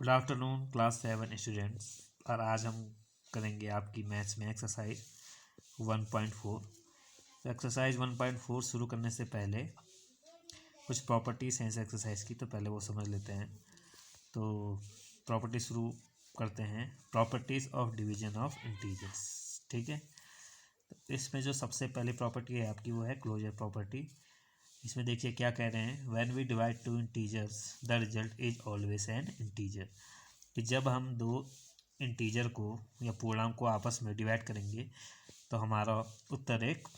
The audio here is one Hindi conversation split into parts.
Good afternoon class 7 students. और आज हम करेंगे आपकी मैथ्स में एक्सरसाइज 1.4। एक्सरसाइज 1.4 शुरू करने से पहले कुछ प्रॉपर्टीज़ हैं इस एक्सरसाइज की, तो पहले वो समझ लेते हैं। तो प्रॉपर्टी शुरू करते हैं। Properties of division of integers. ठीक है, तो इसमें जो सबसे पहली प्रॉपर्टी है आपकी वो है क्लोजर प्रॉपर्टी। इसमें देखिए क्या कह रहे हैं, when we divide two integers the result is always an integer. कि जब हम दो इंटीजर को या पूर्णांक को आपस में डिवाइड करेंगे तो हमारा उत्तर एक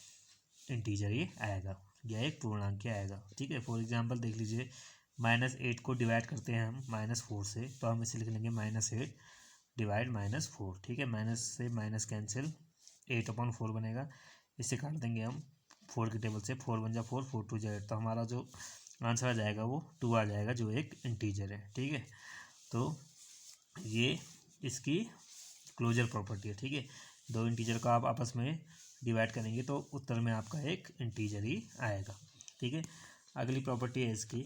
इंटीजर ही आएगा या एक पूर्णांक ही आएगा। ठीक है, फॉर एग्जांपल देख लीजिए, -8 को डिवाइड करते हैं हम -4 से, तो हम इसे लिख लेंगे -8 डिवाइड -4। ठीक है, माइनस से माइनस कैंसिल, 8/4 बनेगा। इसे काट देंगे हम 4 की टेबल से, 4 × 1 = 4, 4 × 2 = 8। तो हमारा जो आंसर आ जाएगा वो 2 आ जाएगा, जो एक इंटीजर है। ठीक है, तो ये इसकी क्लोजर प्रॉपर्टी है। ठीक है, दो इंटीजर को आप आपस में डिवाइड करेंगे तो उत्तर में आपका एक इंटीजर ही आएगा। ठीक है, अगली प्रॉपर्टी है इसकी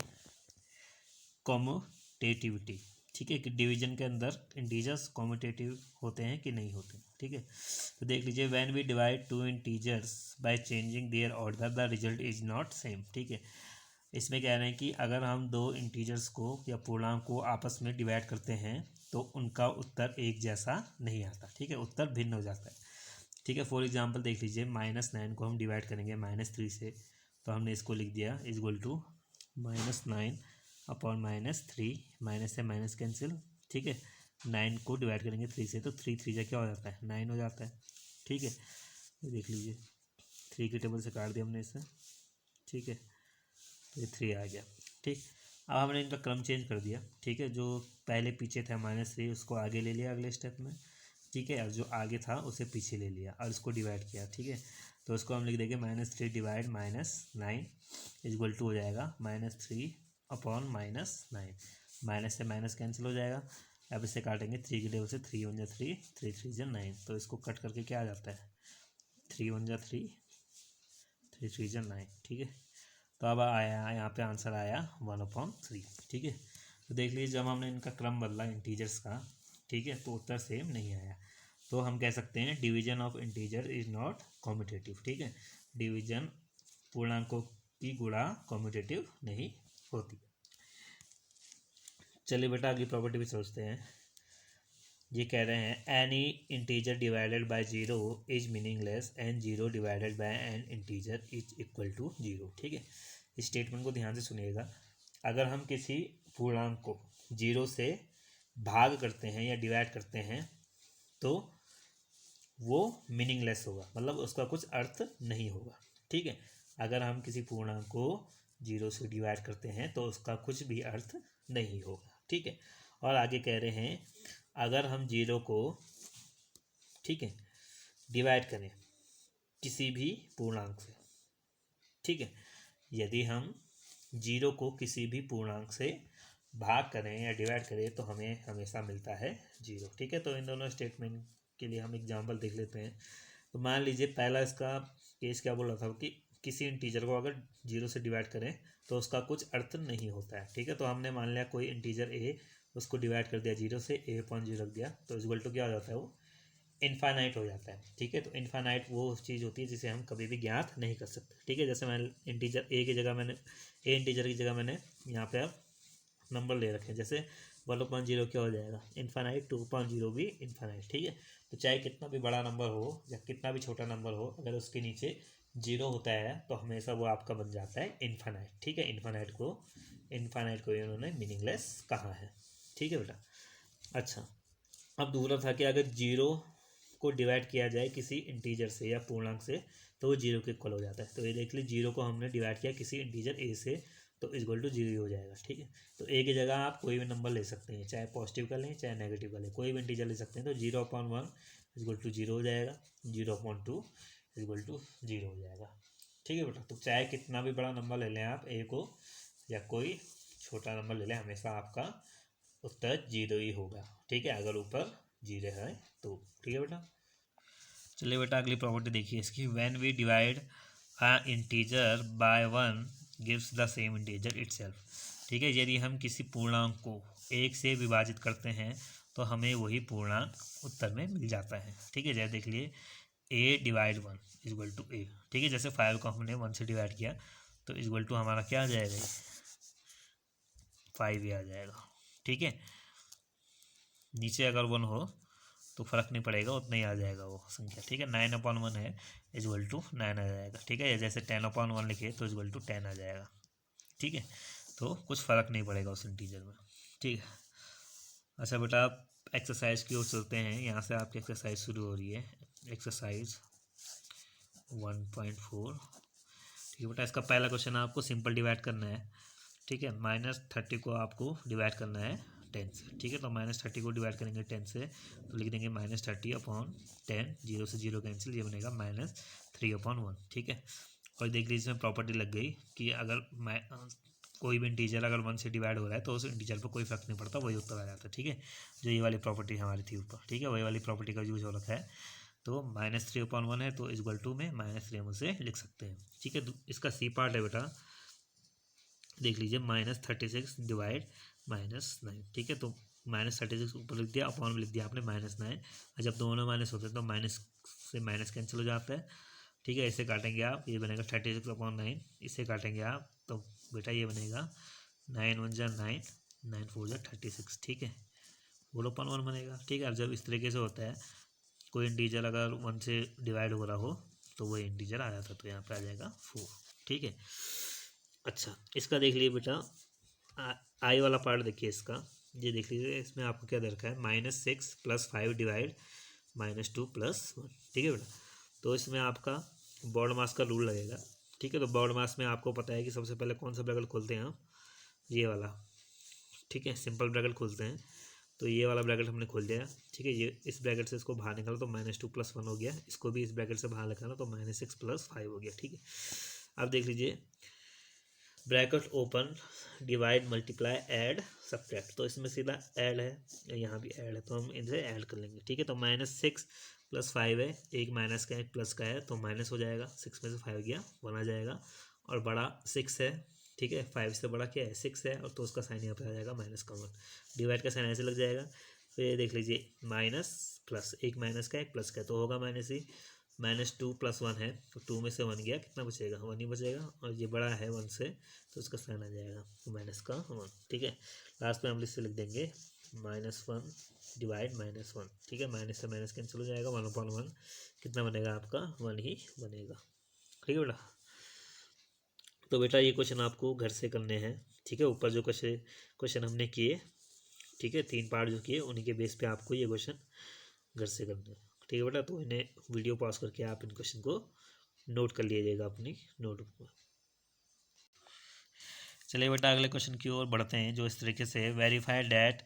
कॉम्यूटेटिविटी। ठीक है, कि डिवीजन के अंदर इंटीजर्स कॉम्यूटेटिव होते हैं कि नहीं होते। ठीक है, तो देख लीजिए, when we divide two integers by changing their order the result is not same. ठीक है, इसमें कह रहे हैं कि अगर हम दो इंटीजर्स को या पूर्णांक को आपस में डिवाइड करते हैं तो उनका उत्तर एक जैसा नहीं आता। ठीक है, उत्तर भिन्न हो जाता है। ठीक है, फॉर एग्जांपल देख लीजिए, -9 को हम डिवाइड करेंगे -3 से, तो हमने इसको लिख दिया इक्वल टू -9/-3, माइनस से माइनस कैंसिल। ठीक है, 9 को डिवाइड करेंगे 3 से, तो 3 × 3 क्या हो जाता है, 9 हो जाता है। ठीक है, ये देख लीजिए, 3 की टेबल से काट दिया हमने इसे। ठीक है, तो ये 3 आ गया। ठीक, अब हमने इनका क्रम चेंज कर दिया। ठीक है, जो पहले पीछे था -3 उसको आगे ले लिया अगले स्टेप में। ठीक है, और जो आगे था उसे पीछे ले लिया और इसको डिवाइड किया। ठीक है, तो इसको हम लिख देंगे -3 डिवाइड -9 इक्वल टू हो जाएगा -3/-9। माइनस से माइनस कैंसिल हो जाएगा। अब इसे काटेंगे 3 की टेबल से, 3 × 1 = 3, 3 × 3 = 9। तो इसको कट करके क्या आ जाता है, 3 × 1 = 3, 3 × 3 = 9। ठीक है, तो अब आया यहाँ पे आंसर आया 1/3। ठीक है, तो देख लीजिए, जब हमने इनका क्रम बदला इंटीजर्स का, ठीक है, तो उत्तर सेम नहीं आया। तो हम कह सकते हैं division of integer is not commutative. ठीक है, डिवीजन पूर्णांकों की गुणा कॉम्यूटेटिव नहीं होती। चलिए बेटा अगली प्रॉपर्टी भी सोचते हैं। ये कह रहे हैं any integer divided by 0 is meaningless and 0 divided by an integer is equal to 0। ठीक है, इस स्टेटमेंट को ध्यान से सुनिएगा। अगर हम किसी पूर्णांक को 0 से भाग करते हैं या डिवाइड करते हैं तो वो मीनिंगलेस होगा, मतलब उसका कुछ अर्थ नहीं होगा। ठीक है, अगर हम किसी पूर्णांक को 0 से डिवाइड करते हैं तो उसका कुछ भी अर्थ नहीं होगा। ठीक है, और आगे कह रहे हैं अगर हम 0 को, ठीक है, डिवाइड करें किसी भी पूर्णांक से, ठीक है, यदि हम 0 को किसी भी पूर्णांक से भाग करें या डिवाइड करें तो हमें हमेशा मिलता है 0। ठीक है, तो इन दोनों स्टेटमेंट के लिए हम एग्जांपल देख लेते हैं। तो मान लीजिए पहला इसका केस क्या बोल रहा था कि किसी इंटीजर को अगर 0 से डिवाइड करें तो उसका कुछ अर्थ नहीं होता है। ठीक है, तो हमने मान लिया कोई इंटीजर a, उसको डिवाइड कर दिया 0 से, a/0 रख दिया, तो इक्वल टू क्या हो जाता है, वो इनफाइनाइट हो जाता है। ठीक है, तो इनफाइनाइट वो चीज़ होती है जिसे हम कभी भी ज्ञात नहीं कर सकते। ठीक है, जैसे मैंने इंटीजर a की जगह मैंने a इंटीजर की जगह मैंने यहाँ पे अब नंबर ले रखे हैं, जैसे 1/0 क्या हो जाएगा, इनफाइनाइट, 2/0 भी इनफाइनाइट। ठीक है, तो चाहे कितना भी बड़ा नंबर हो या कितना भी छोटा नंबर हो, अगर उसके नीचे 0 होता है तो हमेशा वो आपका बन जाता है इनफाइनाइट। ठीक है, इनफाइनाइट को इन्होंने मीनिंगलेस कहा है। ठीक है बेटा, अच्छा, अब दूसरा था कि अगर 0 को डिवाइड किया जाए किसी इंटीजर से या पूर्णांक से तो वो 0 के इक्वल हो जाता है। तो ये देख लीजिए, 0 को हमने डिवाइड किया किसी इंटीजर a से तो इक्वल टू 0 ही हो जाएगा। ठीक है, तो a की जगह आप कोई भी नंबर ले सकते हैं, चाहे पॉजिटिव का लें चाहे नेगेटिव का लें, कोई भी इंटीजर ले सकते हैं। तो 0/1 इक्वल टू 0 हो जाएगा, 0/2 इक्वल टू 0 हो जाएगा। ठीक है बेटा, तो चाहे कितना भी बड़ा नंबर ले लें आप a को या कोई छोटा नंबर ले लें, हमेशा आपका उत्तर 0 ही होगा। ठीक है, अगर ऊपर 0 है तो। ठीक है बेटा, चलिए बेटा अगली प्रॉपर्टी देखिए इसकी। When we divide a integer by 1 gives the same integer itself. ठीक है। यदि हम किसी पूर्णांक को 1 से विभाजित करते हैं तो हमें वही पूर्णांक उत्तर में मिल जाता है। ठीक है, जैसे देख लिए a/1 इक्वल टू a। ठीक है, जैसे 5 को हमने 1 से डिवाइड किया तो इक्वल टू हमारा क्या आ जाएगा, 5 ही आ जाएगा। ठीक है, नीचे अगर 1 हो तो फर्क नहीं पड़ेगा, उतना ही आ जाएगा वो संख्या। ठीक है, 9/1 है इक्वल टू 9 आ जाएगा। ठीक है, जैसे 10/1 लिखे तो इक्वल टू 10 आ जाएगा। ठीक है, तो कुछ फ़र्क नहीं पड़ेगा उस इंटीजर में। ठीक है, अच्छा बेटा आप एक्सरसाइज की ओर चलते हैं। यहाँ से आपकी एक्सरसाइज शुरू हो रही है, एक्सरसाइज 1.4। ठीक है बेटा, इसका पहला क्वेश्चन आपको सिंपल डिवाइड करना है। ठीक है, -30 को आपको डिवाइड करना है 10 से। ठीक है, तो -30 को डिवाइड करेंगे 10 से तो लिख देंगे -30/10, 0 से 0 कैंसिल, ये बनेगा -3/1। ठीक है, और देख लीजिए इसमें प्रॉपर्टी लग गई कि अगर कोई भी इंटीजर अगर 1 से डिवाइड हो रहा है तो उस इंटीजर पर कोई फर्क नहीं पड़ता, वही उत्तर आ जाता है। ठीक है, जो ये वाली प्रॉपर्टी हमारी थी ऊपर। ठीक है, वही वाली प्रॉपर्टी का यूज हो रखा है। तो -3/1 है तो इक्वल टू में -3 हम उसे लिख सकते हैं। ठीक है, इसका सी पार्ट है बेटा, देख लीजिए -36 डिवाइड -9। ठीक है, तो -36 ऊपर लिख दिया, अपॉन में लिख दिया आपने -9। और जब दोनों माइनस होते हैं तो माइनस से माइनस कैंसिल हो जाता है। ठीक है, इसे काटेंगे आप, ये बनेगा 36/9। इसे काटेंगे आप तो बेटा ये बनेगा 9 × 1 = 9, 9 × 4 = 36। ठीक है, 4/1 बनेगा। ठीक है, अब जब इस तरीके से होता है कोई इंटीजर अगर 1 से डिवाइड हो रहा हो तो वही इंटीजर आ जाता है, तो यहाँ पे आ जाएगा 4। ठीक है, अच्छा इसका देख लीजिए बेटा, आई वाला पार्ट देखिए इसका, ये देख लीजिए इसमें आपको क्या दे रखा है, -6 + 5 डिवाइड -2 + 1। ठीक है बेटा, तो इसमें आपका बॉड मास का रूल लगेगा। ठीक है, तो बॉड मास में आपको पता है कि सबसे पहले कौन सा ब्रैकेट खोलते हैं हम, ये वाला। ठीक है, सिंपल ब्रैकेट खोलते हैं, तो ये वाला ब्रैकेट हमने खोल दिया। ठीक है, ये इस ब्रैकेट से इसको बाहर निकालो तो -2 + 1 हो गया, इसको भी इस ब्रैकेट से बाहर निकालो तो -6 + 5 हो गया। ठीक है, अब देख लीजिए bracket open, divide, multiply, add, subtract, तो इसमें सीधा ऐड है, यहाँ भी ऐड है तो हम इनसे ऐड कर लेंगे। ठीक है, तो -6 + 5 है, एक माइनस का एक प्लस का है तो माइनस हो जाएगा, 6 में से 5 गया 1 आ जाएगा, और बड़ा 6 है। ठीक है, 5 से बड़ा क्या है 6 है, और तो उसका साइन यहाँ पे आ जाएगा -1। डिवाइड का साइन ऐसे लग जाएगा, तो ये देख लीजिए माइनस प्लस, एक माइनस का एक प्लस का है तो होगा माइनस ही। -2 + 1 है तो 2 में से 1 गया, कितना बचेगा 1 ही बचेगा, और ये बड़ा है 1 से तो उसका साइन आ जाएगा -1। ठीक है, लास्ट में हम इससे लिख देंगे -1 डिवाइड -1। ठीक है, माइनस से माइनस कैंसिल हो जाएगा, 1/1 कितना बनेगा आपका 1 ही बनेगा। ठीक है बेटा, तो बेटा ये क्वेश्चन आपको घर से करने हैं। ठीक है, ऊपर जो क्वेश्चन हमने किए, ठीक है 3 पार्ट जो किए उन्हीं के बेस पे आपको ये क्वेश्चन घर से करने हैं। ठीक है बेटा, तो इन्हें वीडियो पॉज करके आप इन क्वेश्चन को नोट कर लीजिएगा अपनी नोटबुक में। चलिए बेटा अगले क्वेश्चन की ओर बढ़ते हैं, जो इस तरीके से verify that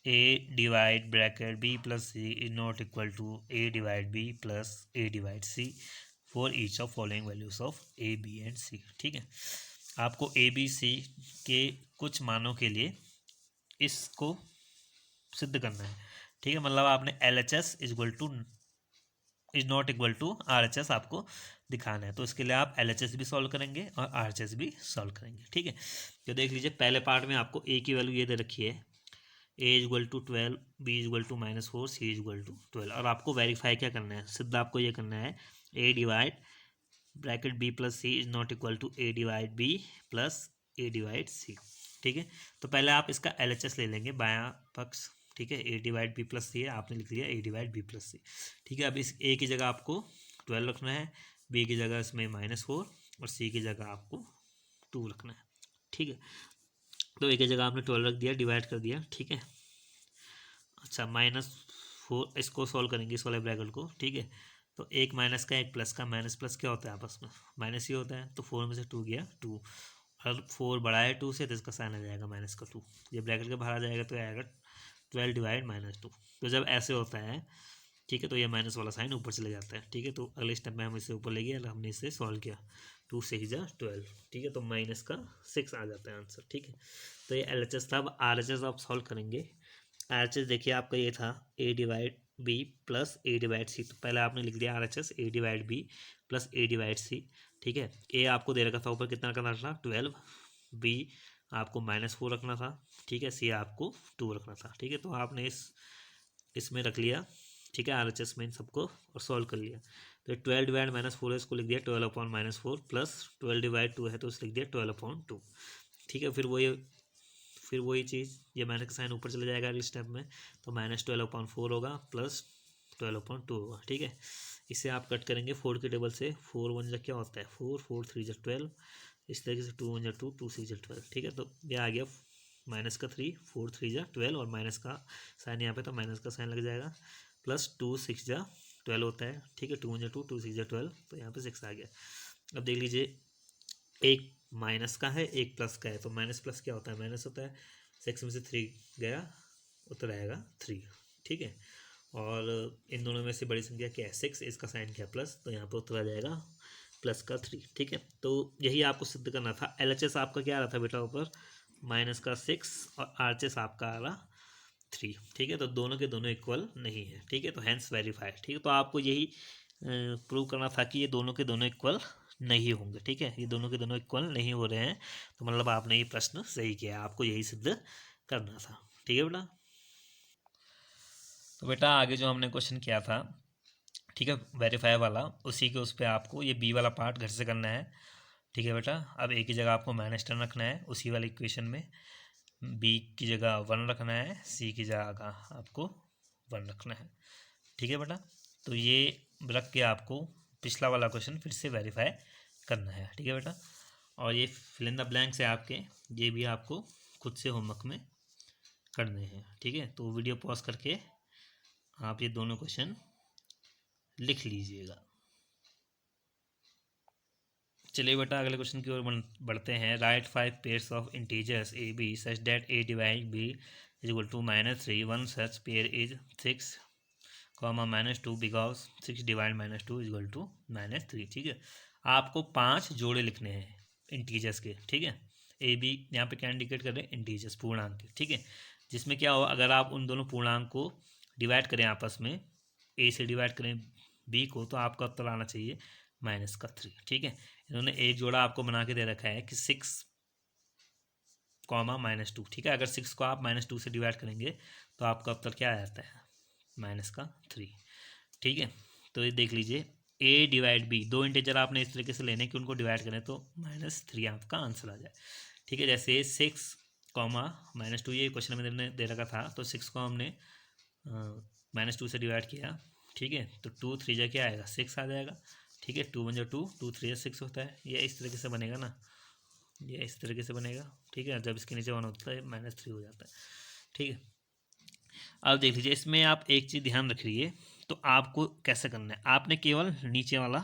a divide bracket b + c is not equal to a divide b + a divide c for each of following values of a b and c। ठीक है, आपको a b c के कुछ मानों के लिए इसको सिद्ध करना है। ठीक है, मतलब आपने LHS is not equal to RHS आपको दिखाना है, तो इसके लिए आप LHS भी सॉल्व करेंगे और RHS भी सॉल्व करेंगे। ठीक है, तो देख लीजिए पहले पार्ट में आपको a की वैल्यू ये दे रखी है, a = 12, b = -4, c = 12, और आपको वेरीफाई क्या करना है, सिद्ध आपको ये करना है a divide bracket b + c is not equal to a divide b + a divide c। ठीक है, तो पहले आप इसका LHS ले लेंगे बायां पक्ष। ठीक है, a डिवाइड b + c है, आपने लिख लिया a डिवाइड b + c। ठीक है, अब इस a की जगह आपको 12 रखना है, b की जगह इसमें -4 और c की जगह आपको 2 रखना है। ठीक है, तो a की जगह आपने 12 रख दिया, डिवाइड कर दिया। ठीक है, अच्छा -4 इसको सॉल्व करेंगे इस वाले ब्रैकेट को। ठीक है, तो एक माइनस का एक प्लस का, माइनस प्लस क्या होता है आपस में माइनस ही होता है, तो 4 में से 2 गया 2, और 4 बड़ा है 2 से तो इसका साइन आ जाएगा -2। ये ब्रैकेट के बाहर आ जाएगा तो आएगा 12 डिवाइड -2। तो जब ऐसे होता है, ठीक है, तो ये माइनस वाला साइन ऊपर चले जाता है। ठीक है, तो अगले स्टेप में हम इसे ऊपर ले गए और हमने इसे सॉल्व किया, 2 से ही जा 12। ठीक है, तो -6 आ जाता है आंसर। ठीक है, तो ये LHS था। अब RHS आप सॉल्व करेंगे। RHS देखिए आपका ये था a divide b + a divide c, तो पहले आपने लिख दिया RHS a divide b + a divide c। ठीक है, a आपको दे रखा था ऊपर, कितना करना था 12, b आपको -4 रखना था, ठीक है, सी आपको 2 रखना था, ठीक है। तो आपने इसमें रख लिया, ठीक है, RHS में इन सबको और सॉल्व कर लिया। तो 12 डिवाइड -4 है, इसको लिख दिया 12/-4 प्लस 12 डिवाइड 2 है तो इसे लिख दिया 12/2, ठीक है। फिर वही चीज़, ये माइनस का साइन ऊपर चला जाएगा अगले स्टेप में, तो -12/4 होगा प्लस 12/2 होगा, ठीक है। इसे आप कट करेंगे 4 के टेबल से, 4 1 क्या होता है 4, 4 3 12, इस तरीके से 2 1 2, 2 6 12, ठीक है। तो ये आ गया -3, 4 3 12 और माइनस का साइन यहाँ पे, तो माइनस का साइन लग जाएगा, प्लस 2 6 12 होता है, ठीक है, 2 1 2, 2 6 12, तो यहाँ पे 6 आ गया। अब देख लीजिए, एक माइनस का है एक प्लस का है, तो माइनस प्लस क्या होता है, माइनस होता है, 6 में से 3 गया, उत्तर आएगा 3, ठीक है। और इन दोनों में से बड़ी संख्या क्या है 6, इसका साइन क्या है प्लस, तो यहाँ पर उत्तर आ जाएगा प्लस का 3, ठीक है। तो यही आपको सिद्ध करना था। LHS आपका क्या आ रहा था बेटा ऊपर, -6 और RHS आपका आ रहा 3, ठीक है। तो दोनों के दोनों इक्वल नहीं है, ठीक है, तो हैंस वेरीफाइड, ठीक है। तो आपको यही प्रूव करना था कि ये दोनों के दोनों इक्वल नहीं होंगे, ठीक है, ये दोनों के दोनों इक्वल नहीं हो रहे हैं, तो मतलब आपने ये प्रश्न सही किया, आपको यही सिद्ध करना था, ठीक है बेटा। तो बेटा आगे जो हमने क्वेश्चन किया था, ठीक है, वेरीफाई वाला, उसी के उस पर आपको ये बी वाला पार्ट घर से करना है, ठीक है बेटा। अब एक ही जगह आपको -10 रखना है, उसी वाले इक्वेशन में बी की जगह 1 रखना है, सी की जगह आपको 1 रखना है, ठीक है बेटा। तो ये रख के आपको पिछला वाला क्वेश्चन फिर से वेरीफाई करना है, ठीक है बेटा। और ये फिल इन द ब्लैंक्स है आपके, ये भी आपको खुद से होमवर्क में करने हैं, ठीक है। तो वीडियो पॉज करके आप ये दोनों क्वेश्चन लिख लीजिएगा। चलिए बेटा अगले क्वेश्चन की ओर बढ़ते हैं। Right 5 pairs of integers a b such that a divide b is equal to -3, one such pair is 6, -2 because 6 divide -2 is equal to -3, ठीक है। आपको 5 जोड़े लिखने हैं इंटीजर्स के, ठीक है। ए बी यहाँ पे क्या इंडिकेट कर रहे हैं, इंटीजर्स, पूर्णांक के, ठीक है। जिसमें क्या हो, अगर आप उन दोनों पूर्णांक को डिवाइड करें आपस में, ए से डिवाइड करें बी को, तो आपका उत्तर आना चाहिए -3, ठीक है। इन्होंने एक जोड़ा आपको बना के दे रखा है कि 6, -2, ठीक है। अगर 6 को आप -2 से डिवाइड करेंगे तो आपका उत्तर क्या आ जाता है, -3, ठीक है। तो ये देख लीजिए, ए डिवाइड बी, दो इंटीजर आपने इस तरीके से लेने कि उनको डिवाइड करें तो -3 आपका आंसर आ जाए, ठीक है। जैसे 6, -2, ये क्वेश्चन में दे रखा था, तो 6 को हमने -2 से डिवाइड किया, ठीक है। तो 2 3 जा क्या आएगा 6 आ जाएगा, ठीक है। 2 1 2, 2 3 6 होता है, ये इस तरीके से बनेगा ना, ये इस तरीके से बनेगा, ठीक है। जब इसके नीचे 1 होता है -3 हो जाता है, ठीक है। अब देख लीजिए, इसमें आप एक चीज़ ध्यान रखिए, तो आपको कैसे करना है, आपने केवल नीचे वाला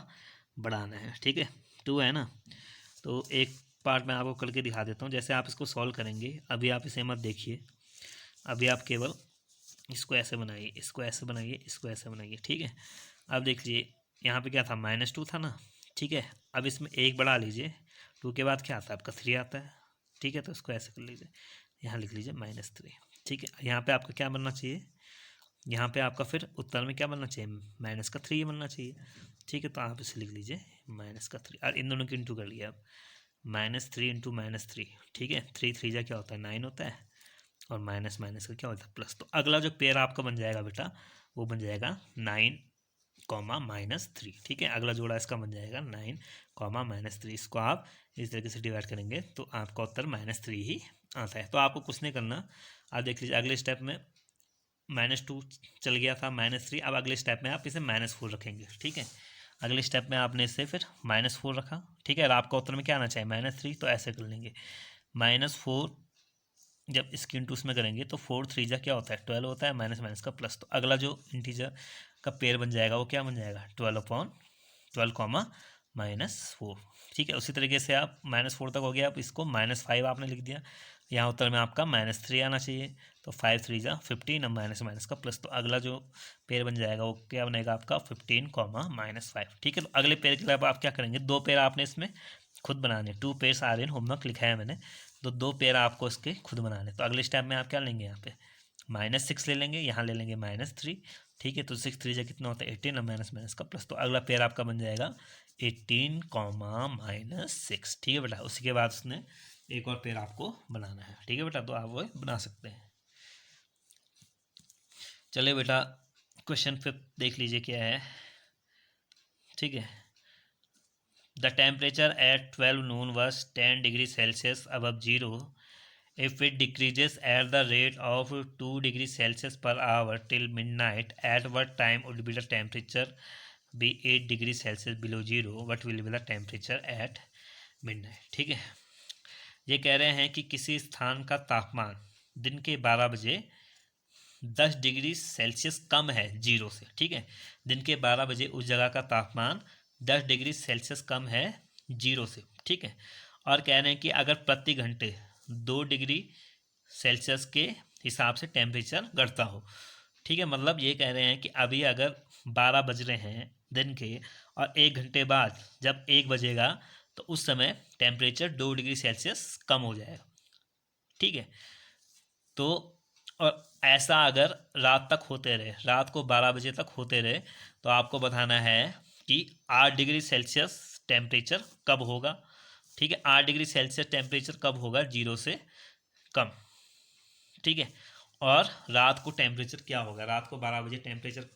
बढ़ाना है, ठीक है। 2 है ना, तो एक पार्ट मैं आपको करके दिखा देता हूँ, जैसे आप इसको सॉल्व करेंगे, अभी आप इसे मत देखिए, अभी आप केवल इसको ऐसे बनाइए, इसको ऐसे बनाइए, इसको ऐसे बनाइए, ठीक है। अब देख लीजिए, यहाँ पे क्या था -2 था ना, ठीक है। अब इसमें एक बढ़ा लीजिए, 2 के बाद क्या आता है आपका 3 आता है, ठीक है। तो इसको ऐसे कर लीजिए, यहाँ लिख लीजिए -3, ठीक है। यहाँ पे आपका क्या बनना चाहिए, यहाँ पे आपका फिर उत्तर में क्या बनना चाहिए, -3 बनना चाहिए, ठीक है। तो आप इसे लिख लीजिए -3, और इन दोनों की इंटू कर लिया आप, -3 इंटू -3, ठीक है। 3 3 जा क्या होता है 9 होता है, और माइनस माइनस का क्या होता है प्लस। तो अगला जो पेयर आपका बन जाएगा बेटा, वो बन जाएगा 9, -3, ठीक है। अगला जोड़ा इसका बन जाएगा 9, -3। इसको आप इस तरीके से डिवाइड करेंगे तो आपका उत्तर -3 ही आता है। तो आपको कुछ नहीं करना, आप देख लीजिए अगले स्टेप में -2 चल गया था, -3, अब अगले स्टेप में आप इसे -4 रखेंगे, ठीक है। अगले स्टेप में आपने इसे फिर -4 रखा, ठीक है। और आपका उत्तर में क्या आना चाहिए -3, तो ऐसे कर लेंगे -4, जब इसकी इंटू उसमें करेंगे तो 4 3 जा क्या होता है 12 होता है, माइनस माइनस का प्लस। तो अगला जो इंटीजर का पेयर बन जाएगा वो क्या बन जाएगा 12/12, -4, ठीक है। उसी तरीके से आप -4 तक हो गया, आप इसको -5 आपने लिख दिया, यहाँ उत्तर में आपका -3 आना चाहिए, तो 5 3 जा 15, अब माइनस माइनस का प्लस। तो अगला जो पेयर बन जाएगा वो क्या बनेगा आपका 15, -5, ठीक है। तो अगले पेयर के लिए आप क्या करेंगे, दो पेयर आपने इसमें खुद बनाने, 2 पेयर्स आर इन होमवर्क लिखा है मैंने, तो दो पेयर आपको इसके खुद बनाने। तो अगले स्टेप में आप क्या लेंगे, यहाँ पे -6 ले लेंगे, यहाँ ले लेंगे -3, ठीक है। तो 6 3 जा कितना होता है 18, और माइनस माइनस का प्लस। तो अगला पेयर आपका बन जाएगा 18, -6, ठीक है बेटा। उसी के बाद उसने एक और पेड़ आपको बनाना है, ठीक है बेटा, तो आप वो बना सकते हैं। चलिए बेटा क्वेश्चन फिर देख लीजिए क्या है, ठीक है। The temperature at 12 noon was 10 degrees Celsius above zero. If it decreases at the rate of 2 degrees Celsius per hour till midnight, at what time would be the temperature be 8 degrees Celsius below zero? What will be the temperature at midnight? ठीक है, ये कह रहे हैं कि किसी स्थान का तापमान दिन के 12 बजे 10 डिग्री सेल्सियस कम है जीरो से, ठीक है। दिन के 12 बजे उस जगह का तापमान 10 डिग्री सेल्सियस कम है जीरो से, ठीक है। और कह रहे हैं कि अगर प्रति घंटे 2 डिग्री सेल्सियस के हिसाब से टेम्परेचर घटता हो, ठीक है। मतलब ये कह रहे हैं कि अभी अगर 12 बज रहे हैं दिन के और 1 घंटे बाद जब 1 बजेगा तो उस समय टेम्परेचर 2 डिग्री सेल्सियस कम हो जाएगा, ठीक है। तो और ऐसा अगर रात तक होते रहे, रात को 12 बजे तक होते रहे, तो आपको बताना है कि 8 डिग्री सेल्सियस टेम्परेचर कब होगा, ठीक है। 8 डिग्री सेल्सियस टेम्परेचर कब होगा जीरो से कम, ठीक है। और रात को टेम्परेचर क्या होगा, रात को 12 बजे टेम्परेचर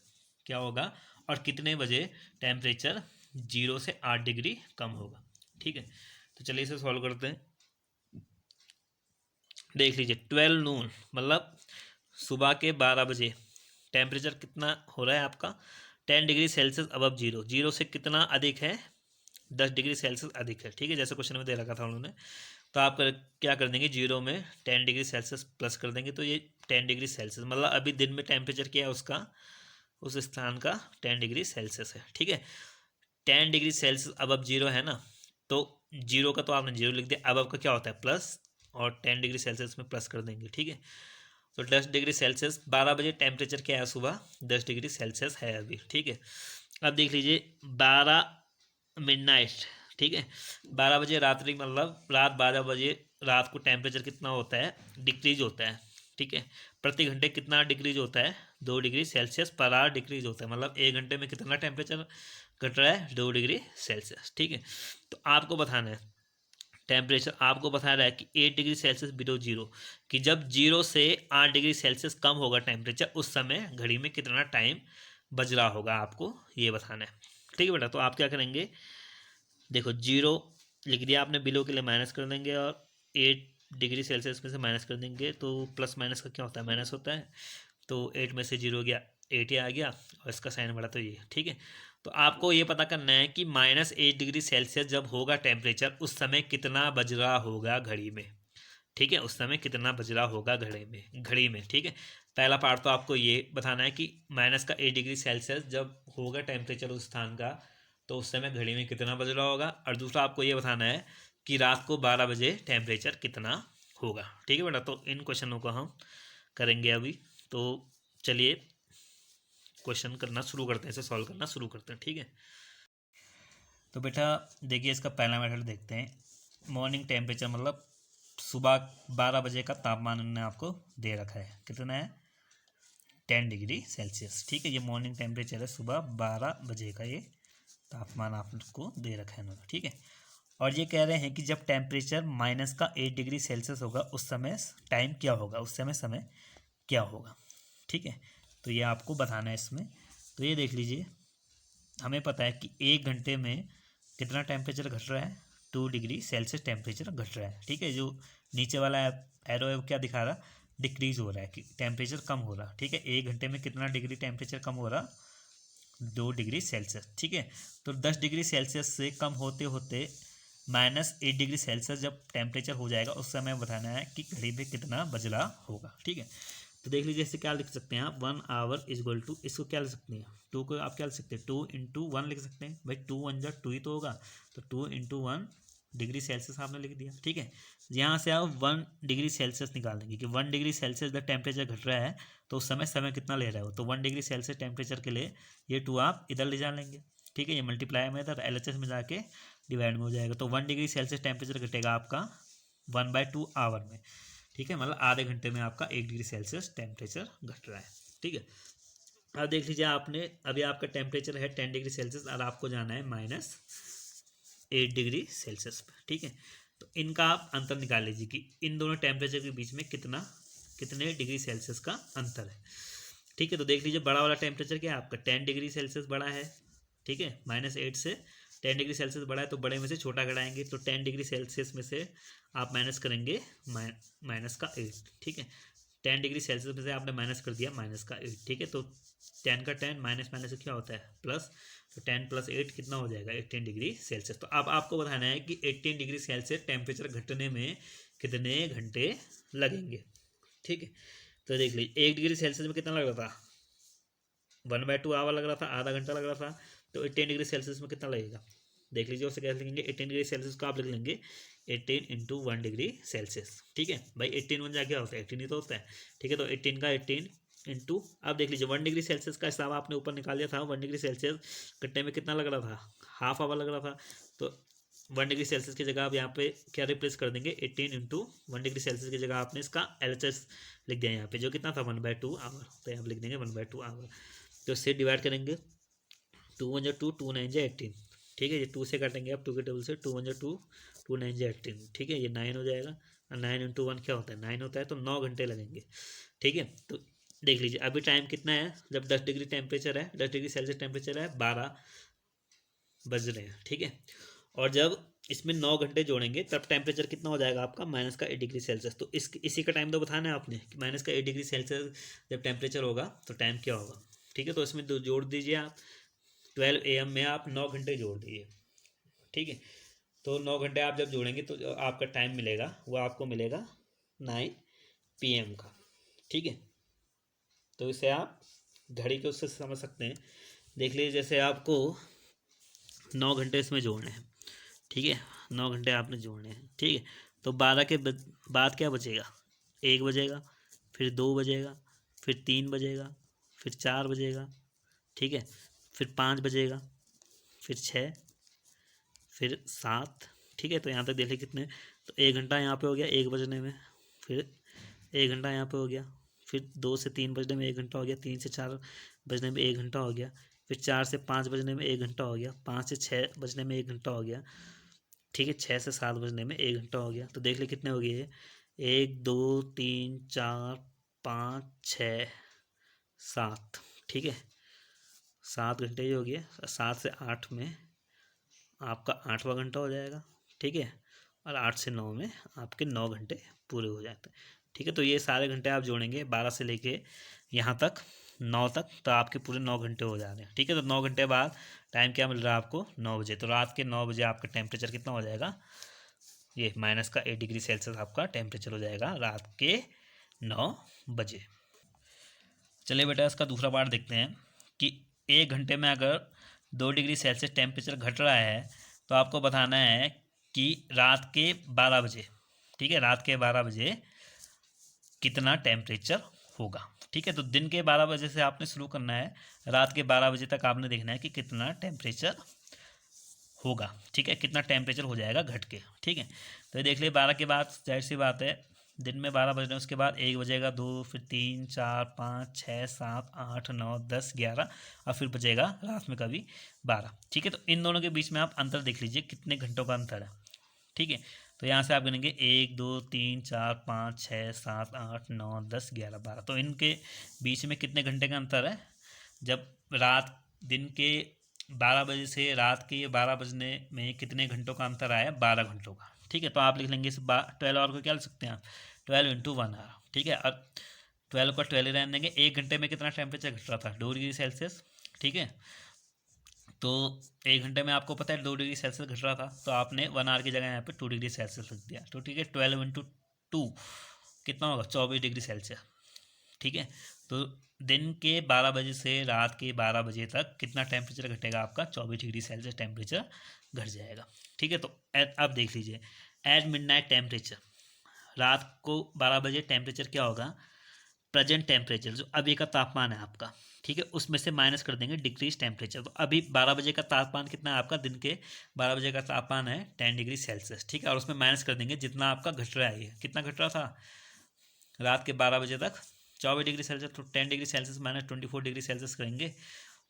क्या होगा और कितने बजे टेम्परेचर जीरो से 8 डिग्री कम होगा, ठीक है। तो चलिए इसे सॉल्व करते हैं। देख लीजिए 12 नून मतलब सुबह के 12 बजे टेम्परेचर कितना हो रहा है आपका 10 degree Celsius above zero, zero से कितना अधिक है 10 डिग्री सेल्सियस अधिक है, ठीक है। जैसे क्वेश्चन में दे रखा था उन्होंने, तो आप क्या कर देंगे, जीरो में 10 डिग्री सेल्सियस प्लस कर देंगे, तो ये 10 डिग्री सेल्सियस मतलब अभी दिन में टेम्परेचर क्या है उसका, उस स्थान का 10 डिग्री सेल्सियस है, ठीक है। 10 डिग्री सेल्सियस अबव जीरो है ना, तो जीरो का तो आपने जीरो लिख दिया, अबव का क्या होता है प्लस, और 10 डिग्री सेल्सियस में प्लस कर देंगे, ठीक है। तो 10 डिग्री सेल्सियस 12 बजे टेम्परेचर क्या है सुबह 10 डिग्री सेल्सियस है अभी, ठीक है। अब देख लीजिए 12 मिडनाइट, ठीक है। 12 बजे रात्रि मतलब रात 12 बजे रात को टेम्परेचर कितना होता है डिक्रीज होता है, ठीक है। प्रति घंटे कितना डिक्रीज होता है 2 degree Celsius per hour decrease होता है, मतलब 1 घंटे में कितना टेम्परेचर घट रहा है 2 डिग्री सेल्सियस, ठीक है। तो आपको बताना है टेम्परेचर, आपको बता रहा है कि 8 डिग्री सेल्सियस बिलो जीरो, कि जब जीरो से 8 डिग्री सेल्सियस कम होगा टेम्परेचर उस समय घड़ी में कितना टाइम बज रहा होगा, आपको ये बताना है, ठीक है बेटा। तो आप क्या करेंगे, देखो जीरो लिख दिया आपने, बिलो के लिए माइनस कर देंगे और 8 डिग्री सेल्सियस में से माइनस कर देंगे, तो प्लस माइनस का क्या होता है माइनस होता है, तो 8 में से जीरो गया 8 ही आ गया और इसका साइन बढ़ा तो ये, ठीक है। तो आपको ये पता करना है कि -8 डिग्री सेल्सियस जब होगा टेम्परेचर उस समय कितना बज रहा होगा घड़ी में, ठीक है। उस समय कितना बज रहा होगा घड़ी में, ठीक है। पहला पार्ट तो आपको ये बताना है कि -8 डिग्री सेल्सियस जब होगा टेम्परेचर उस स्थान का तो उस समय घड़ी में कितना बज रहा होगा, और दूसरा आपको ये बताना है कि रात को 12 बजे टेम्परेचर कितना होगा, ठीक है बेटा। तो इन क्वेश्चनों को हम करेंगे अभी, तो चलिए क्वेश्चन करना शुरू करते हैं, इसे सॉल्व करना शुरू करते हैं, ठीक है। तो बेटा देखिए इसका पहला मेथड देखते हैं, मॉर्निंग टेम्परेचर मतलब सुबह 12 बजे का तापमान उन्होंने आपको दे रखा है, कितना है 10 डिग्री सेल्सियस, ठीक है। ये मॉर्निंग टेम्परेचर है सुबह 12 बजे का, ये तापमान आपको दे रखा है उन्होंने, ठीक है। और ये कह रहे हैं कि जब टेम्परेचर -8 डिग्री सेल्सियस होगा उस समय टाइम क्या होगा, उस समय समय क्या होगा, ठीक है। तो ये आपको बताना है इसमें। तो ये देख लीजिए हमें पता है कि 1 घंटे में कितना टेम्परेचर घट रहा है 2 डिग्री सेल्सियस टेम्परेचर घट रहा है, ठीक है। जो नीचे वाला एरो है वो क्या दिखा रहा, डिक्रीज हो रहा है कि टेम्परेचर कम हो रहा, ठीक है। 1 घंटे में कितना डिग्री टेम्परेचर कम हो रहा 2 डिग्री सेल्सियस, ठीक है। तो 10 डिग्री सेल्सियस से कम होते होते -8 डिग्री सेल्सियस जब टेम्परेचर हो जाएगा उस समय बताना है कि घड़ी में कितना बज रहा होगा, ठीक है। तो देख लीजिए इससे क्या लिख सकते हैं आप 1 आवर इज इक्वल टू, इसको क्या लिख सकते हैं 2 को आप क्या लिख सकते हैं 2 इंटू 1 लिख सकते हैं भाई, 2 1 जा 2 ही तो होगा, तो 2 इंटू 1 डिग्री सेल्सियस आपने लिख दिया, ठीक है। यहाँ से आप 1 डिग्री सेल्सियस निकाल देंगे कि 1 डिग्री सेल्सियस जब टेम्परेचर घट रहा है तो उस समय समय कितना ले रहा है, तो 1 डिग्री सेल्सियस टेम्परेचर के लिए ये 2 आप इधर ले जा लेंगे, ठीक है। ये मल्टीप्लाई में इधर LHS में जाके डिवाइड में हो जाएगा, तो 1 डिग्री सेल्सियस टेम्परेचर घटेगा आपका 1/2 आवर में, ठीक है। मतलब आधे घंटे में आपका 1 डिग्री सेल्सियस टेम्परेचर घट रहा है, ठीक है। अब देख लीजिए आपने अभी आपका टेम्परेचर है 10 डिग्री सेल्सियस और आपको जाना है -8 डिग्री सेल्सियस पर, ठीक है। तो इनका आप अंतर निकाल लीजिए कि इन दोनों टेम्परेचर के बीच में कितने डिग्री सेल्सियस का अंतर है। ठीक है, तो देख लीजिए बड़ा वाला टेम्परेचर क्या है आपका 10 डिग्री सेल्सियस बड़ा है। ठीक है, -8 से 10 डिग्री सेल्सियस बड़ा है, तो बड़े में से छोटा घटाएंगे, तो 10 डिग्री सेल्सियस में से आप माइनस करेंगे -8। ठीक है, 10 डिग्री सेल्सियस में से आपने माइनस कर दिया -8। ठीक है, तो 10 का 10 माइनस से क्या होता है प्लस, तो 10 + 8 कितना हो जाएगा 18 डिग्री सेल्सियस। तो अब आपको बताना है कि 18 डिग्री सेल्सियस टेम्परेचर घटने में कितने घंटे लगेंगे। ठीक है, तो देख लीजिए 1 डिग्री सेल्सियस में कितना लग रहा था 1/2 आवर लग रहा था, आधा घंटा लग रहा था। तो 18 डिग्री सेल्सियस में कितना लगेगा देख लीजिए, उससे कैसे लिखेंगे 18 डिग्री सेल्सियस को आप लिख लेंगे 18 × 1 डिग्री सेल्सियस। ठीक है भाई, 18 1 जा क्या होता है 18 ही तो होता है। ठीक है, तो 18 का 18 इंटू, आप देख लीजिए 1 डिग्री सेल्सियस का हिसाब आपने ऊपर निकाल लिया था। 1 डिग्री सेल्सियस कटने में कितना लग रहा था, हाफ आवर लग रहा था। तो 1 डिग्री सेल्सियस की जगह आप यहाँ पे क्या रिप्लेस कर देंगे 18 × 1 डिग्री सेल्सियस की जगह आपने इसका LHS लिख दिया यहाँ पे, जो कितना था 1/2 आवर। तो यहाँ पे लिख देंगे 1/2 आवर। तो इससे डिवाइड करेंगे, 2 1 2, 2 9 18। ठीक है, ये 2 से काटेंगे आप, 2 के टेबल से, 2 1 2, 2 9 18। ठीक है, ये 9 हो जाएगा, और 9 × 1 क्या होता है 9 होता है, तो 9 घंटे लगेंगे। ठीक है, तो देख लीजिए अभी टाइम कितना है, जब 10 डिग्री टेम्परेचर है, 10 डिग्री सेल्सियस टेम्परेचर है, 12 बज रहे हैं। ठीक है, और जब इसमें 9 घंटे जोड़ेंगे तब टेम्परेचर कितना हो जाएगा आपका -8 डिग्री सेल्सियस। तो इसी का टाइम तो बताना है आपने कि -8 डिग्री सेल्सियस जब टेम्परेचर होगा तो टाइम क्या होगा। ठीक है, तो इसमें जोड़ दीजिए आप, 12 AM में आप 9 घंटे जोड़ दीजिए। ठीक है, तो 9 घंटे आप जब जोड़ेंगे तो जो आपका टाइम मिलेगा वो आपको मिलेगा 9 PM का। ठीक है, तो इसे आप घड़ी के उससे समझ सकते हैं। देख लीजिए जैसे आपको 9 घंटे इसमें जोड़ने हैं। ठीक है, 9 घंटे आपने जोड़ने हैं। ठीक है, तो 12 के बाद क्या बचेगा, 1 बजेगा, फिर 2 बजेगा, फिर 3 बजेगा, फिर 4 बजेगा। ठीक है, फिर 5 बजेगा, फिर 6, फिर 7। ठीक है, तो यहाँ तक देख लीजिए कितने, तो 1 घंटा यहाँ पे हो गया 1 बजने में, फिर 1 घंटा यहाँ पे हो गया, फिर 2 से 3 बजने में 1 घंटा हो गया, 3 से 4 बजने में 1 घंटा हो गया, फिर 4 से 5 बजने में 1 घंटा हो गया, 5 से 6 बजने में 1 घंटा हो गया। ठीक है, 6 से 7 बजने में 1 घंटा हो गया। तो देख ले कितने हो गए, 1 2 3 4 5 6 7। ठीक है, 7 घंटे ही हो गए, 7 से 8 में आपका 8वां घंटा हो जाएगा। ठीक है, और 8 से 9 में आपके 9 घंटे पूरे हो जाते हैं। ठीक है, तो ये सारे घंटे आप जोड़ेंगे 12 से लेके यहाँ तक 9 तक, तो आपके पूरे 9 घंटे हो जा रहे हैं। ठीक है, तो 9 घंटे बाद टाइम क्या मिल रहा है आपको 9 बजे। तो रात के 9 बजे आपका टेम्परेचर कितना हो जाएगा, ये -8 डिग्री सेल्सियस आपका टेम्परेचर हो जाएगा रात के 9 बजे। चलिए बेटा इसका दूसरा पार्ट देखते हैं कि 1 घंटे में अगर 2 डिग्री सेल्सियस टेम्परेचर घट रहा है तो आपको बताना है कि रात के 12 बजे, ठीक है, रात के 12 बजे कितना टेम्परेचर होगा। ठीक है, तो दिन के 12 बजे से आपने शुरू करना है, रात के 12 बजे तक आपने देखना है कि कितना टेम्परेचर होगा। ठीक है, कितना टेम्परेचर हो जाएगा घट के। ठीक है, तो ये देख लिए 12 के बाद जाहिर सी बात है दिन में 12 बज रहे हैं, उसके बाद 1 बजेगा, 2, फिर 3 4 5 6 7 8 9 10 11, और फिर बजेगा रात में कभी 12। ठीक है, तो इन दोनों के बीच में आप अंतर देख लीजिए कितने घंटों का अंतर है। ठीक है, तो यहाँ से आप गिनेंगे 1 2 3 4 5 6 7 8 9 10 11 12। तो इनके बीच में कितने घंटे का अंतर है, जब रात दिन के 12 बजे से रात के 12 बजने में कितने घंटों का अंतर आया 12 घंटों का। ठीक है, तो आप लिख लेंगे इस 12 आवर को क्या लिख सकते हैं आप 12 × 1 आवर। ठीक है, अब 12 को 12 रहने देंगे। 1 घंटे में कितना टेम्परेचर घट रहा था 2 डिग्री सेल्सियस। ठीक है, तो 1 घंटे में आपको पता है 2 डिग्री सेल्सियस घट रहा था, तो आपने 1 आवर की जगह यहाँ पे 2 डिग्री सेल्सियस लिख दिया। तो ठीक है, 12 × 2 कितना होगा 24 डिग्री सेल्सियस। ठीक है, तो दिन के 12 बजे से रात के 12 बजे तक कितना टेम्परेचर घटेगा आपका 24 डिग्री सेल्सियस टेम्परेचर घट जाएगा। ठीक है, तो अब देख लीजिए एट मिडनाइट टेम्परेचर, रात को 12 बजे टेम्परेचर क्या होगा, प्रेजेंट टेम्परेचर जो अभी का तापमान है आपका, ठीक है, उसमें से माइनस कर देंगे डिक्रीज टेम्परेचर। तो अभी 12 बजे का तापमान कितना है आपका, दिन के 12 बजे का तापमान है 10 डिग्री सेल्सियस। ठीक है, और उसमें माइनस कर देंगे जितना आपका घट रहा है, कितना घट रहा था रात के 12 बजे तक 24 डिग्री सेल्सियस, तो 10 डिग्री सेल्सियस -24 डिग्री सेल्सियस करेंगे,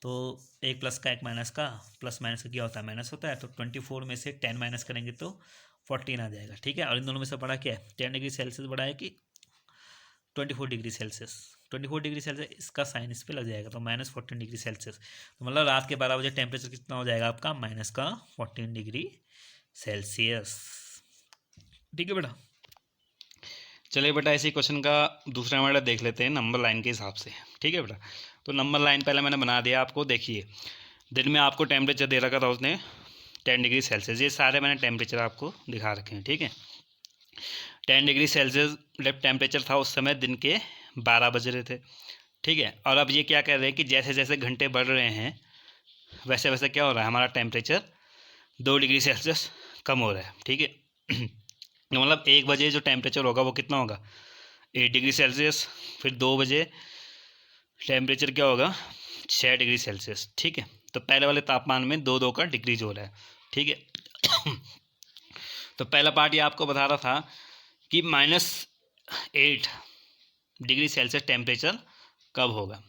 तो एक प्लस का एक माइनस का, प्लस माइनस का क्या होता है माइनस होता है, तो 24 में से 10 माइनस करेंगे तो 14 आ जाएगा, ठीक है। और इन दोनों में से बड़ा क्या है, 10 डिग्री सेल्सियस बड़ा है कि 24 डिग्री सेल्सियस। 24 डिग्री सेल्सियस, इसका साइन इस पे लग जाएगा, तो -14 डिग्री सेल्सियस। तो मतलब रात के 12 बजे टेम्परेचर कितना हो जाएगा आपका, -14 डिग्री सेल्सियस, ठीक है बेटा। चलिए बेटा, इसी क्वेश्चन का दूसरा मॉडल देख लेते हैं नंबर लाइन के हिसाब से, ठीक है बेटा। तो नंबर लाइन पहले मैंने बना दिया आपको। देखिए, दिन में आपको टेम्परेचर दे रखा था उसने 10 डिग्री सेल्सियस। ये सारे मैंने टेम्परेचर आपको दिखा रखे हैं, ठीक है। 10 डिग्री सेल्सियस जब टेम्परेचर था उस समय दिन के 12 बज रहे थे, ठीक है। और अब ये क्या कह रहे हैं कि जैसे जैसे घंटे बढ़ रहे हैं वैसे वैसे क्या हो रहा है, हमारा टेम्परेचर 2 डिग्री सेल्सियस कम हो रहा है, ठीक है। तो मतलब 1 बजे जो टेम्परेचर होगा वो कितना होगा, 8 डिग्री सेल्सियस। फिर 2 बजे टेम्परेचर क्या होगा, 6 डिग्री सेल्सियस, ठीक है। तो पहले वाले तापमान में 2 का डिक्रीज हो रहा है, ठीक है। तो पहला पार्ट ये आपको बता रहा था कि -8 डिग्री सेल्सियस टेम्परेचर कब होगा,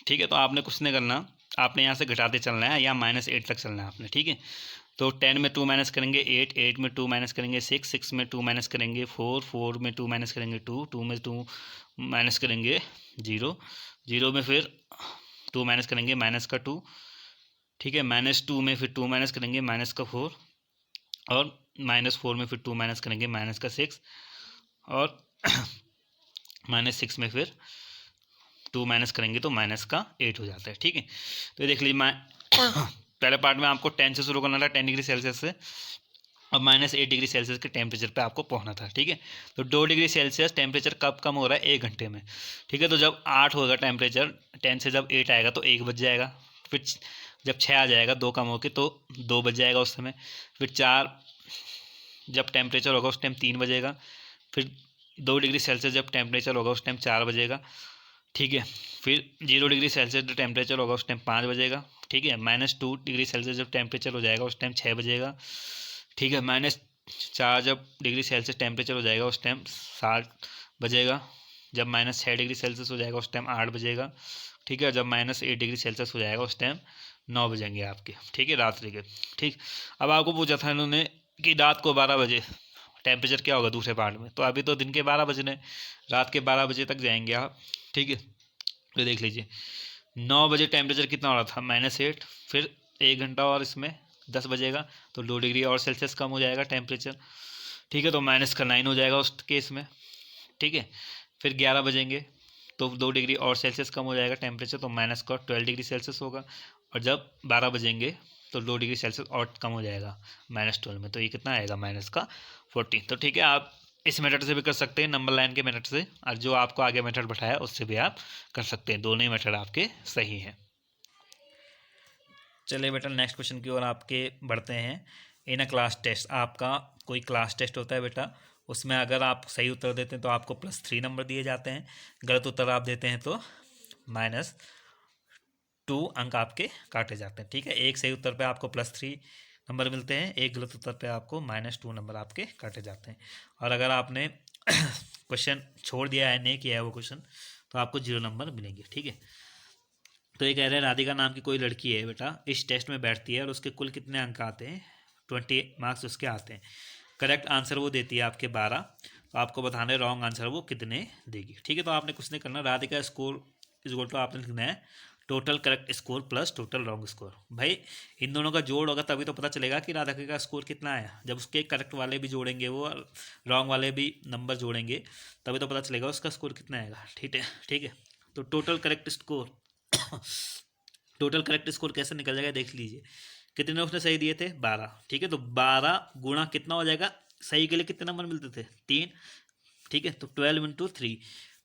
ठीक है। तो आपने कुछ नहीं करना, आपने यहाँ से घटाते चलना है या -8 तक चलना है आपने, ठीक है। तो 10 में 2 माइनस करेंगे 8, 8 में 2 माइनस करेंगे 6, 6 में 2 माइनस करेंगे 4, 4 में 2 माइनस करेंगे 2, 2 में 2 माइनस करेंगे 0, 0 में फिर 2 माइनस करेंगे -2, ठीक है। -2 में फिर 2 माइनस करेंगे -4, और -4 में फिर 2 माइनस करेंगे -6, और -6 में फिर 2 माइनस करेंगे तो -8 हो जाता है, ठीक है। तो ये देख लीजिए, पहले पार्ट में आपको 10 से शुरू करना था, 10 डिग्री सेल्सियस से, अब -8 डिग्री सेल्सियस के टेम्परेचर पे आपको पहुंचना था, ठीक है। तो 2 डिग्री सेल्सियस टेम्परेचर कब कम हो रहा है, 1 घंटे में, ठीक है। तो जब 8 होगा टेम्परेचर, 10 से जब 8 आएगा तो 1 बज जाएगा। फिर जब 6 आ जाएगा 2 कम होकर तो 2 बज जाएगा उस समय। फिर 4 जब टेम्परेचर होगा उस टाइम 3 बजेगा। फिर 2 डिग्री सेल्सियस जब टेम्परेचर होगा उस टाइम 4 बजेगा, ठीक है। फिर 0 डिग्री सेल्सियस जो टेम्परेचर होगा उस टाइम 5 बजेगा, ठीक है। -2 डिग्री सेल्सियस जब टेम्परेचर हो जाएगा उस टाइम 6 बजेगा, ठीक है। -4 जब डिग्री सेल्सियस टेम्परेचर हो जाएगा उस टाइम 7 बजेगा। जब -6 डिग्री सेल्सियस हो जाएगा उस टाइम 8 बजेगा, ठीक है। जब -8 डिग्री सेल्सियस हो जाएगा उस टाइम 9 बजेंगे आपके, ठीक है, रात्रि के, ठीक। अब आपको पूछा था इन्होंने कि रात को 12 बजे टेम्परेचर क्या होगा दूसरे पार्ट में। तो अभी तो दिन के 12 बज रहे, रात के 12 बजे तक जाएंगे आप, ठीक है। तो देख लीजिए, 9 बजे टेम्परेचर कितना हो रहा था, -8। फिर 1 घंटा और इसमें 10 बजेगा तो 2 डिग्री और सेल्सियस कम हो जाएगा टेम्परेचर, ठीक है। तो -9 हो जाएगा उस केस में, ठीक है। फिर 11 बजेंगे तो 2 डिग्री और सेल्सियस कम हो जाएगा टेम्परेचर, तो -12 डिग्री सेल्सियस होगा। और जब 12 बजेंगे तो 2 डिग्री सेल्सियस और कम हो जाएगा -12 में, तो ये कितना आएगा, -14। तो ठीक है, आप इस मेथड से भी कर सकते हैं, नंबर लाइन के मेथड से, और जो आपको आगे मेथड बताया उससे भी आप कर सकते हैं। दोनों ही मेथड आपके सही हैं। चलिए बेटा, नेक्स्ट क्वेश्चन की ओर आपके बढ़ते हैं। इन अ क्लास टेस्ट, आपका कोई क्लास टेस्ट होता है बेटा, उसमें अगर आप सही उत्तर देते हैं तो आपको +3 नंबर दिए जाते हैं, गलत उत्तर आप देते हैं तो -2 अंक आपके काटे जाते हैं, ठीक है। एक सही उत्तर पे आपको +3 नंबर मिलते हैं, एक गलत उत्तर पे आपको -2 नंबर आपके काटे जाते हैं। और अगर आपने क्वेश्चन छोड़ दिया है, नहीं किया है वो क्वेश्चन, तो आपको 0 नंबर मिलेंगे, ठीक है। तो ये कह रहे हैं राधिका नाम की कोई लड़की है बेटा, इस टेस्ट में बैठती है और उसके कुल कितने अंक आते हैं, 20 मार्क्स उसके आते हैं। करेक्ट आंसर वो देती है आपके 12, तो आपको बताना है रॉन्ग आंसर वो कितने देगी, ठीक है। तो आपने कुछ नहीं करना, Radhika score is equal to आपने लिखना है total correct score plus total wrong score. भाई इन दोनों का जोड़ होगा तभी तो पता चलेगा कि राधिका का स्कोर कितना आया, जब उसके करेक्ट वाले भी जोड़ेंगे वो, रॉन्ग वाले भी नंबर जोड़ेंगे, तभी तो पता चलेगा उसका स्कोर कितना आएगा, ठीक है, ठीक है। तो total correct score total correct score कैसे निकल जाएगा, देख लीजिए। कितने उसने सही दिए थे, 12, ठीक है। तो 12 गुणा कितना हो जाएगा, सही के लिए कितने नंबर मिलते थे, 3, ठीक है। तो 12 × 3,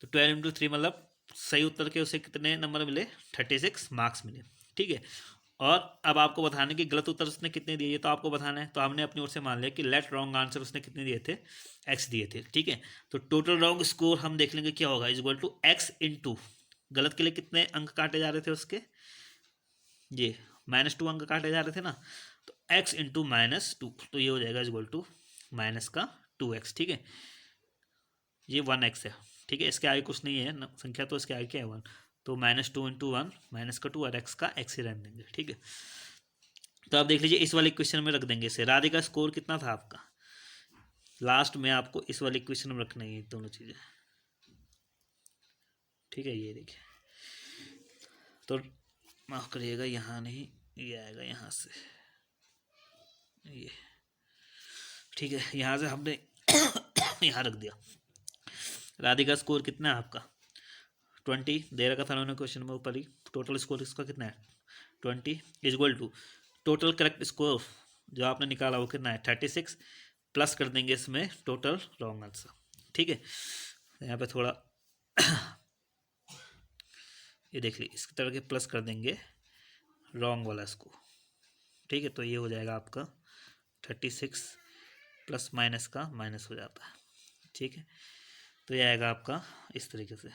तो 12 × 3 मतलब सही उत्तर के उसे कितने नंबर मिले, 36 मार्क्स मिले, ठीक है। और अब आपको बताना है कि गलत उत्तर उसने कितने दिए, तो आपको बताना है। तो हमने अपनी ओर से मान लिया कि लेट रॉन्ग आंसर उसने कितने दिए थे, x दिए थे, ठीक है। तो टोटल रॉन्ग स्कोर हम देख लेंगे क्या होगा, is equal to x into, गलत के लिए कितने अंक काटे जा रहे थे उसके, ये -2 अंक काटे जा रहे थे ना, तो x इंटू -2, तो ये हो जाएगा इज इक्वल टू -2x, ठीक है। ये 1x है, ठीक है। इसके आगे कुछ नहीं है संख्या, तो इसके आगे क्या है 1, तो -2 × 1 -2 और x का x ही रहने देंगे, ठीक है। तो आप देख लीजिए, इस वाले क्वेश्चन में रख देंगे इसे, राधिका स्कोर कितना था आपका, लास्ट में आपको इस वाले इक्वेशन में रखना है ये दोनों चीज़ें, ठीक है। ये देखिए, तो माफ़ करिएगा, यहाँ नहीं, ये आएगा यहाँ से, ये ठीक है। यहाँ से हमने यहाँ रख दिया। राधिका स्कोर कितना है आपका? 20 दे रखा था उन्होंने क्वेश्चन में ऊपर ही। टोटल स्कोर इसका कितना है? 20 is equal to total correct score जो आपने निकाला वो कितना है? 36 प्लस कर देंगे इसमें टोटल रॉन्ग आंसर, ठीक है। यहाँ पे थोड़ा ये देख लीजिए, इसकी तरह के प्लस कर देंगे रॉन्ग वाला इसको, ठीक है। तो ये हो जाएगा आपका 36 प्लस माइनस का माइनस हो जाता है, ठीक है। तो ये आएगा आपका इस तरीके से,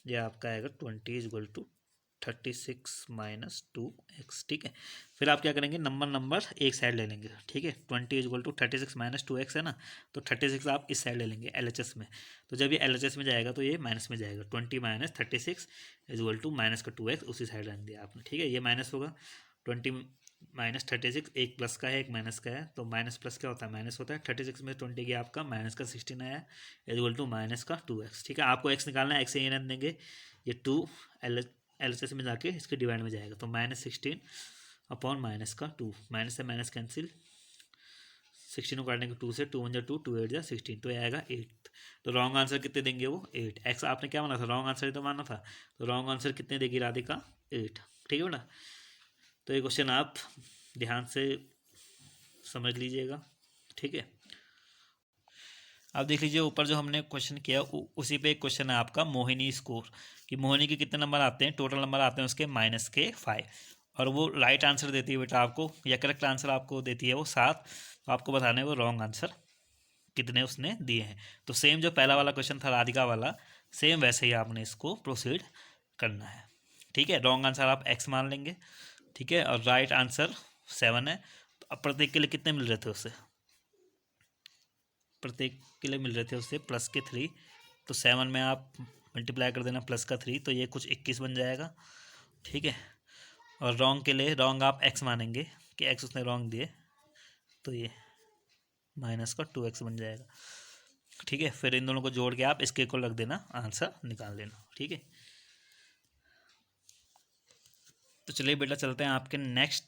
ये आपका आएगा 20 is equal to 36 minus 2x, ठीक है। फिर आप क्या करेंगे, नंबर एक साइड ले लेंगे, ठीक है। 20 is equal to 36 minus 2x है ना, तो 36 आप इस साइड ले लेंगे LHS में। तो जब ये LHS में जाएगा तो ये माइनस में जाएगा। 20 minus 36 is equal to minus का 2x उसी साइड रख दिया आपने, ठीक है। ये माइनस होगा, 20 माइनस 36, एक प्लस का है एक माइनस का है, तो माइनस प्लस क्या होता है? माइनस होता है। 36 में 20 गया आपका, माइनस का 16 आया, इज इक्वल टू माइनस का 2x, ठीक है। आपको x निकालना है, x से ये रख देंगे, ये 2 LHS में जाके इसके डिवाइड में जाएगा, तो माइनस 16 अपॉन माइनस का 2, माइनस से माइनस कैंसिल, 16 को काटने के 2 से, 2 1 जा 2, 2 8 जा 16, तो ये आएगा 8। तो रॉन्ग आंसर कितने देंगे वो? 8। x आपने क्या माना था? रॉन्ग आंसर ही तो माना था, तो रॉन्ग आंसर कितने देगी राधिका? 8, ठीक है बेटा। तो ये क्वेश्चन आप ध्यान से समझ लीजिएगा, ठीक है। अब देख लीजिए ऊपर जो हमने क्वेश्चन किया उसी पे एक क्वेश्चन है आपका मोहिनी स्कोर, कि मोहिनी के कितने नंबर आते हैं? टोटल नंबर आते हैं उसके -5, और वो राइट आंसर देती है बेटा आपको, या करेक्ट आंसर आपको देती है वो 7। तो आपको बताना है वो रॉन्ग आंसर कितने उसने दिए हैं। तो सेम जो पहला वाला क्वेश्चन था राधिका वाला, सेम वैसे ही आपने इसको प्रोसीड करना है, ठीक है। रॉन्ग आंसर आप x मान लेंगे, ठीक है, और राइट आंसर 7 है। तो अब प्रत्येक के लिए कितने मिल रहे थे उससे? प्रत्येक के लिए मिल रहे थे उससे प्लस के 3, तो 7 में आप मल्टीप्लाई कर देना प्लस का 3, तो ये कुछ 21 बन जाएगा, ठीक है। और रॉन्ग के लिए रॉन्ग आप x मानेंगे कि x उसने रॉन्ग दिए, तो ये माइनस का 2x बन जाएगा, ठीक है। फिर इन दोनों को जोड़ के आप इसके को रख देना, आंसर निकाल लेना, ठीक है। तो चलिए बेटा चलते हैं आपके नेक्स्ट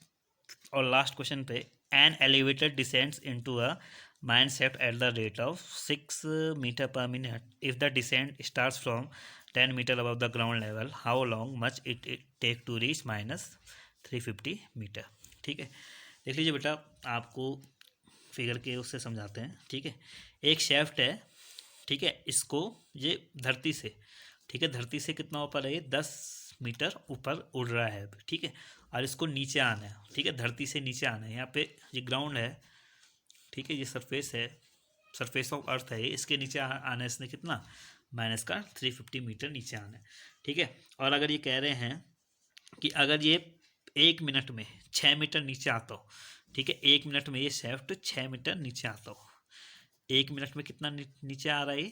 और लास्ट क्वेश्चन पे। An elevator descends into a mine shaft at the rate of 6 metre per minute. If the descent starts from 10 metre above the ground level, how long much it take to reach -350 metre, ठीक है। देख लीजिए बेटा, आपको फिगर के उससे समझाते हैं, ठीक है। एक शेफ्ट है, ठीक है, इसको ये धरती से, ठीक है, धरती से कितना ऊपर है? ये 10 मीटर ऊपर उड़ रहा है, ठीक है। और इसको नीचे आना है, ठीक है, धरती से नीचे आना है। यहाँ पे ये ग्राउंड है, ठीक है, ये सरफेस है, सरफेस ऑफ अर्थ है, इसके नीचे आना है इसने कितना? माइनस का 350 मीटर नीचे आना है, ठीक है। और अगर ये कह रहे हैं कि अगर ये 1 मिनट में 6 मीटर नीचे आता हो, ठीक है, 1 मिनट में ये शेफ्ट 6 मीटर नीचे आता हो। 1 मिनट में कितना नीचे आ रहा है?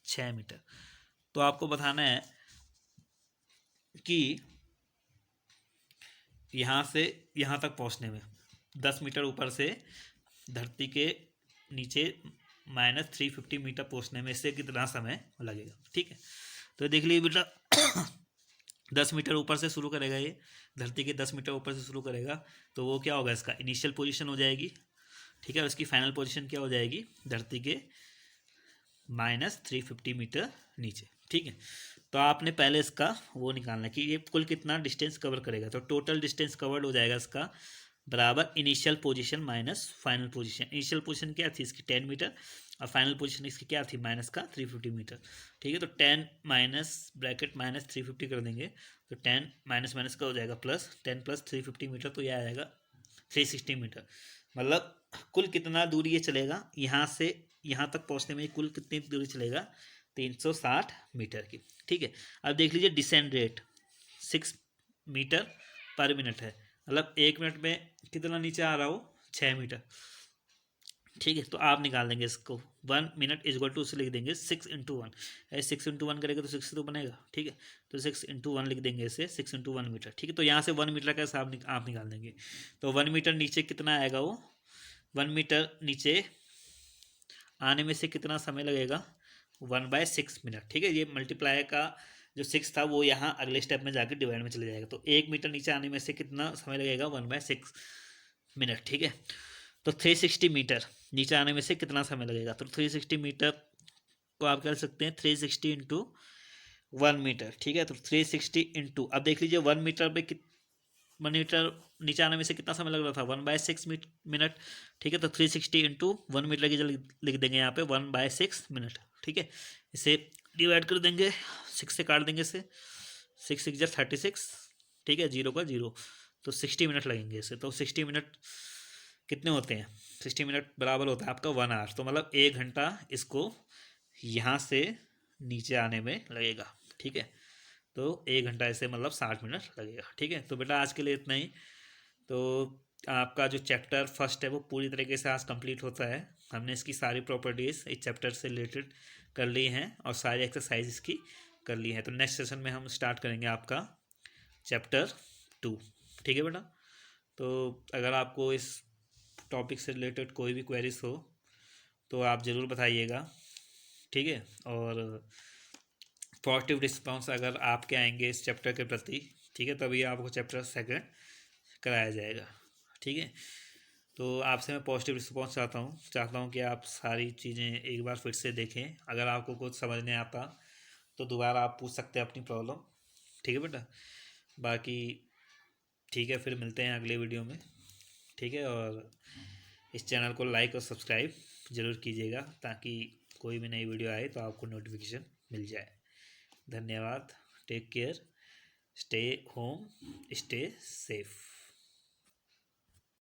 6 मीटर। तो आपको बताना है कि यहाँ से यहाँ तक पहुँचने में 10 मीटर ऊपर से धरती के नीचे -350 मीटर पहुँचने में इससे कितना समय लगेगा, ठीक है। तो देख लीजिए बेटा 10 मीटर ऊपर से शुरू करेगा, ये धरती के 10 मीटर ऊपर से शुरू करेगा, तो वो क्या होगा? इसका इनिशियल पोजीशन हो जाएगी, ठीक है, और इसकी फाइनल पोजीशन क्या हो जाएगी? धरती के -350 मीटर नीचे, ठीक है। तो आपने पहले इसका वो निकालना है कि ये कुल कितना डिस्टेंस कवर करेगा। तो टोटल डिस्टेंस कवर्ड हो जाएगा इसका बराबर initial position minus final position. Initial position क्या थी इसकी? 10 मीटर, और फाइनल पोजीशन इसकी क्या थी? माइनस का 350 मीटर, ठीक है। तो 10 माइनस ब्रैकेट माइनस 350 कर देंगे, तो 10 माइनस माइनस का हो जाएगा प्लस, 10 प्लस 350 मीटर, तो यह आएगा 360 मीटर। मतलब कुल कितना दूरी ये चलेगा यहाँ से यहाँ तक पहुँचने में, कुल कितनी दूरी चलेगा? 360 मीटर की, ठीक है। अब देख लीजिए descend rate 6 metre per minute है, मतलब 1 मिनट में कितना नीचे आ रहा हो? 6 मीटर, ठीक है। तो आप निकाल देंगे इसको, 1 मिनट इज इक्वल टू उसे लिख देंगे 6 × 1, ऐसे 6 × 1 करेगा तो 6 तो बनेगा, ठीक है। तो 6 × 1 लिख देंगे इसे, 6 × 1 मीटर, ठीक है। तो यहाँ से 1 मीटर का हिसाब आप निकाल देंगे, तो 1 मीटर नीचे कितना आएगा वो? 1 मीटर नीचे आने में से कितना समय लगेगा, 1/6 मिनट। ठीक है, ये मल्टीप्लाई का जो 6 था वो यहाँ अगले स्टेप में जाके डिवाइड में चले जाएगा। तो 1 मीटर नीचे आने में से कितना समय लगेगा, 1/6 मिनट। ठीक है, तो 360 मीटर नीचे आने में से कितना समय लगेगा, तो 360 मीटर को आप कर सकते हैं 360 इंटू 1 मीटर। ठीक है, तो 360 इंटू, अब देख लीजिए 1 मीटर पे 1 मीटर नीचे आने में से कितना समय लग रहा था, 1/6 मिनट। ठीक है, तो 360 इंटू 1 मीटर की जगह लिख देंगे यहाँ पे 1/6 मिनट। ठीक है, इसे डिवाइड कर देंगे, 6 से काट देंगे इसे, 6 6 जा 36। ठीक है, 0 का 0, तो 60 मिनट लगेंगे इसे। तो 60 मिनट कितने होते हैं, 60 मिनट बराबर होता है आपका 1 आवर। तो मतलब 1 घंटा इसको यहाँ से नीचे आने में लगेगा। ठीक है, तो 1 घंटा ऐसे मतलब 60 मिनट लगेगा। ठीक है, तो बेटा आज के लिए इतना ही। तो आपका जो चैप्टर फर्स्ट है वो पूरी तरीके से आज कंप्लीट होता है। हमने इसकी सारी प्रॉपर्टीज़ इस चैप्टर से रिलेटेड कर ली हैं और सारी एक्सरसाइज इसकी कर ली हैं। तो नेक्स्ट सेशन में हम स्टार्ट करेंगे आपका चैप्टर 2। ठीक है बेटा, तो अगर आपको इस टॉपिक से रिलेटेड कोई भी क्वेरीज हो तो आप ज़रूर बताइएगा। ठीक है, और पॉजिटिव रिस्पांस अगर आपके आएंगे इस चैप्टर के प्रति, ठीक है, तभी आपको चैप्टर 2 कराया जाएगा। ठीक है, तो आपसे मैं पॉजिटिव रिस्पांस चाहता हूँ कि आप सारी चीज़ें एक बार फिर से देखें। अगर आपको कुछ समझ नहीं आता तो दोबारा आप पूछ सकते हैं अपनी प्रॉब्लम। ठीक है बेटा, बाकी ठीक है, फिर मिलते हैं अगले वीडियो में। ठीक है, और इस चैनल को लाइक और सब्सक्राइब ज़रूर कीजिएगा ताकि कोई भी नई वीडियो आए तो आपको नोटिफिकेशन मिल जाए। धन्यवाद, take care, stay home, stay safe.